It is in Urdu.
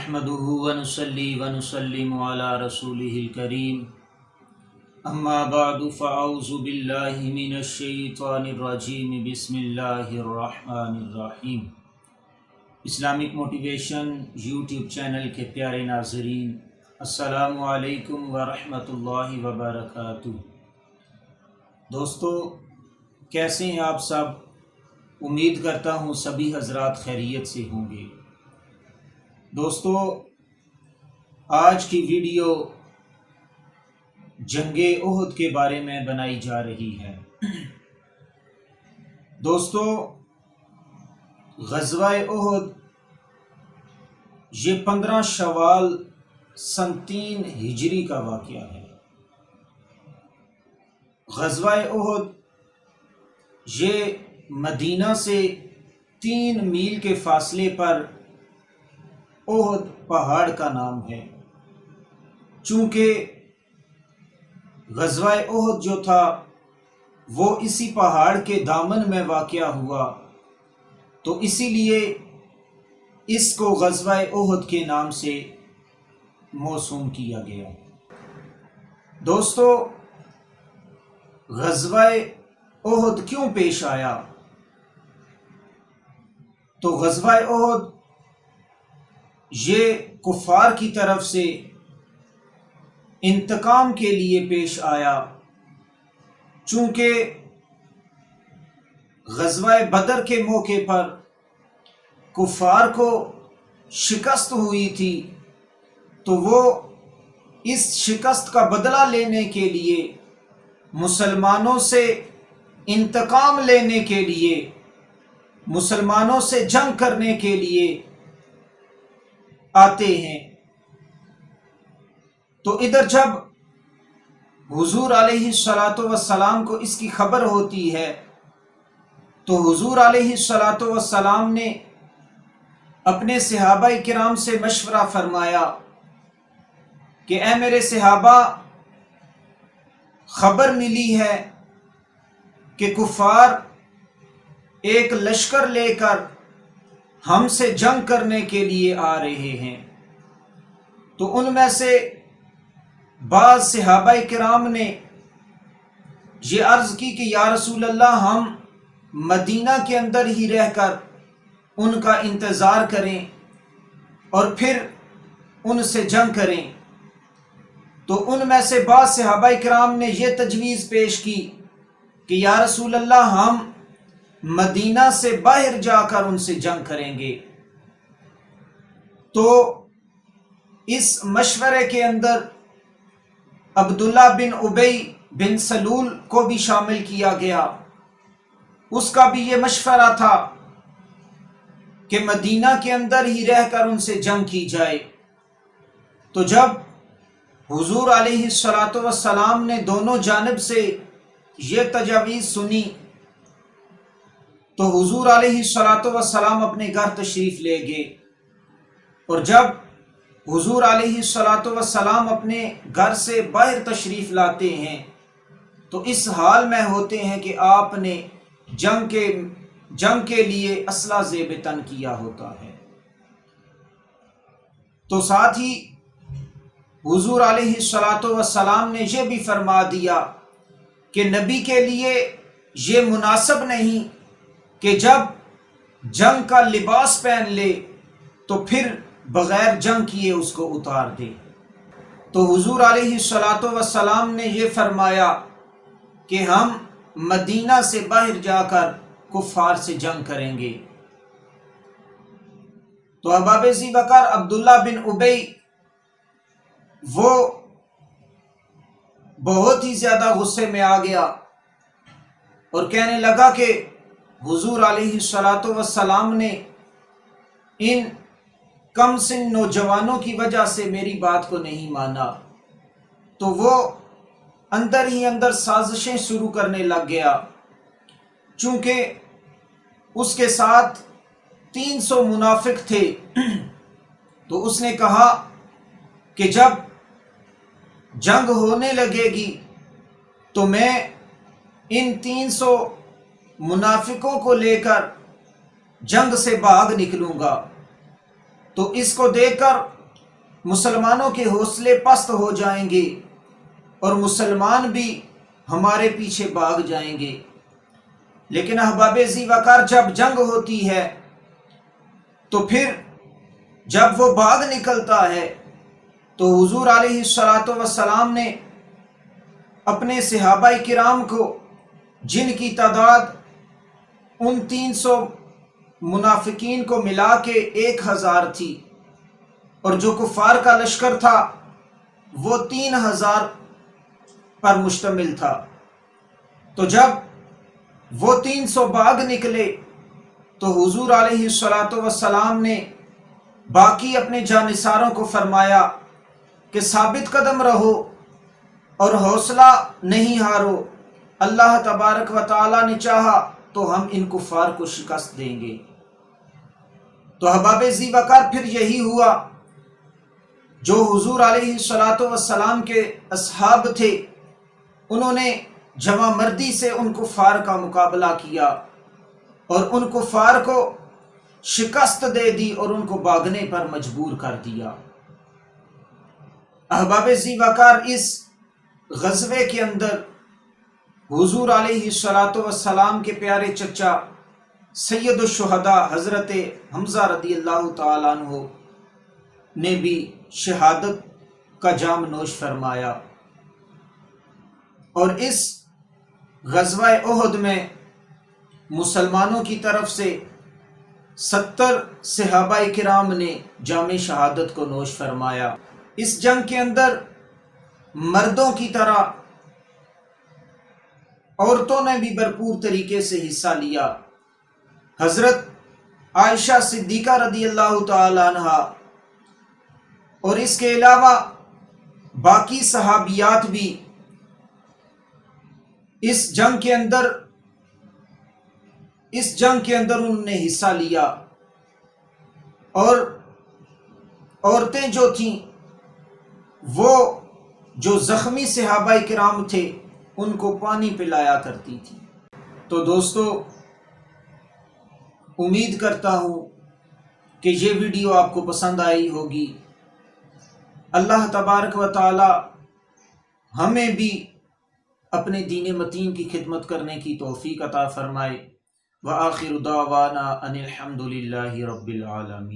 نحمده ونصلي ونسلم على رسوله الكريم اما بعد فاعوذ بالله من الشیطان الرجیم بسم اللہ الرحمن الرحیم۔ اسلامک موٹیویشن یوٹیوب چینل کے پیارے ناظرین، السلام علیکم ورحمۃ اللہ وبرکاتہ۔ دوستو، کیسے ہیں آپ سب؟ امید کرتا ہوں سبھی حضرات خیریت سے ہوں گے۔ دوستو، آج کی ویڈیو جنگ احد کے بارے میں بنائی جا رہی ہے۔ دوستو، غزوہ احد یہ 15 شوال سن 3 ہجری کا واقعہ ہے۔ غزوہ احد یہ مدینہ سے 3 میل کے فاصلے پر احد پہاڑ کا نام ہے۔ چونکہ غزوہ احد جو تھا وہ اسی پہاڑ کے دامن میں واقع ہوا، تو اسی لیے اس کو غزوہ احد کے نام سے موسوم کیا گیا۔ دوستو، غزوہ احد کیوں پیش آیا؟ تو غزوہ احد یہ کفار کی طرف سے انتقام کے لیے پیش آیا، چونکہ غزوہ بدر کے موقع پر کفار کو شکست ہوئی تھی، تو وہ اس شکست کا بدلہ لینے کے لیے، مسلمانوں سے انتقام لینے کے لیے، مسلمانوں سے جنگ کرنے کے لیے آتے ہیں۔ تو ادھر جب حضور علیہ الصلاۃ کو اس کی خبر ہوتی ہے، تو حضور علیہ الصلاۃ نے اپنے صحابہ کرام سے مشورہ فرمایا کہ اے میرے صحابہ، خبر ملی ہے کہ کفار ایک لشکر لے کر ہم سے جنگ کرنے کے لیے آ رہے ہیں۔ تو ان میں سے بعض صحابہ کرام نے یہ عرض کی کہ یا رسول اللہ، ہم مدینہ کے اندر ہی رہ کر ان کا انتظار کریں اور پھر ان سے جنگ کریں۔ تو ان میں سے بعض صحابہ کرام نے یہ تجویز پیش کی کہ یا رسول اللہ، ہم مدینہ سے باہر جا کر ان سے جنگ کریں گے۔ تو اس مشورے کے اندر عبداللہ بن ابی بن سلول کو بھی شامل کیا گیا۔ اس کا بھی یہ مشورہ تھا کہ مدینہ کے اندر ہی رہ کر ان سے جنگ کی جائے۔ تو جب حضور علیہ الصلاۃ نے دونوں جانب سے یہ تجاویز سنی، تو حضور علیہ الصلاۃ اپنے گھر تشریف لے گئے۔ اور جب حضور علیہ الصلاۃ اپنے گھر سے باہر تشریف لاتے ہیں، تو اس حال میں ہوتے ہیں کہ آپ نے جنگ کے لیے اسلحہ زیب تن کیا ہوتا ہے۔ تو ساتھ ہی حضور علیہ الصلاۃ نے یہ بھی فرما دیا کہ نبی کے لیے یہ مناسب نہیں کہ جب جنگ کا لباس پہن لے تو پھر بغیر جنگ کیے اس کو اتار دے۔ تو حضور علیہ الصلاۃ نے یہ فرمایا کہ ہم مدینہ سے باہر جا کر کفار سے جنگ کریں گے۔ تو احباب ذی وقار عبداللہ بن ابی وہ بہت ہی زیادہ غصے میں آ گیا اور کہنے لگا کہ حضور علیہ الصلاۃ نے ان کم سن نوجوانوں کی وجہ سے میری بات کو نہیں مانا۔ تو وہ اندر ہی اندر سازشیں شروع کرنے لگ گیا، چونکہ اس کے ساتھ 300 منافق تھے۔ تو اس نے کہا کہ جب جنگ ہونے لگے گی تو میں ان 300 منافقوں کو لے کر جنگ سے بھاگ نکلوں گا۔ تو اس کو دیکھ کر مسلمانوں کے حوصلے پست ہو جائیں گے اور مسلمان بھی ہمارے پیچھے بھاگ جائیں گے۔ لیکن احباب ذی وقار جب جنگ ہوتی ہے تو پھر جب وہ بھاگ نکلتا ہے تو حضور علیہ الصلاۃ والسلام نے اپنے صحابہ کرام کو، جن کی تعداد ان 300 منافقین کو ملا کے 1000 تھی، اور جو کفار کا لشکر تھا وہ 3000 پر مشتمل تھا، تو جب وہ 300 بھاگ نکلے تو حضور علیہ الصلاۃ والسلام نے باقی اپنے جانثاروں کو فرمایا کہ ثابت قدم رہو اور حوصلہ نہیں ہارو، اللہ تبارک و تعالی نے چاہا تو ہم ان کفار کو شکست دیں گے۔ تو احباب ذی وقار پھر یہی ہوا، جو حضور علیہ الصلاۃ والسلام کے اصحاب تھے انہوں نے جمع مردی سے ان کفار کا مقابلہ کیا اور ان کفار کو شکست دے دی اور ان کو بھاگنے پر مجبور کر دیا۔ احباب ذی وقار اس غزوے کے اندر حضور علیہ الصلاۃ والسلام کے پیارے چچا سید الشہداء حضرت حمزہ رضی اللہ تعالیٰ عنہ نے بھی شہادت کا جام نوش فرمایا، اور اس غزوہ احد میں مسلمانوں کی طرف سے 70 صحابہ کرام نے جام شہادت کو نوش فرمایا۔ اس جنگ کے اندر مردوں کی طرح عورتوں نے بھی بھرپور طریقے سے حصہ لیا۔ حضرت عائشہ صدیقہ رضی اللہ تعالی عنہا اور اس کے علاوہ باقی صحابیات بھی اس جنگ کے اندر انہوں نے حصہ لیا، اور عورتیں جو تھیں وہ جو زخمی صحابہ کرام تھے ان کو پانی پلایا کرتی تھی۔ تو دوستو، امید کرتا ہوں کہ یہ ویڈیو آپ کو پسند آئی ہوگی۔ اللہ تبارک و تعالی ہمیں بھی اپنے دین متین کی خدمت کرنے کی توفیق عطا فرمائے۔ وآخر دعوانا ان الحمد للہ رب العالمین۔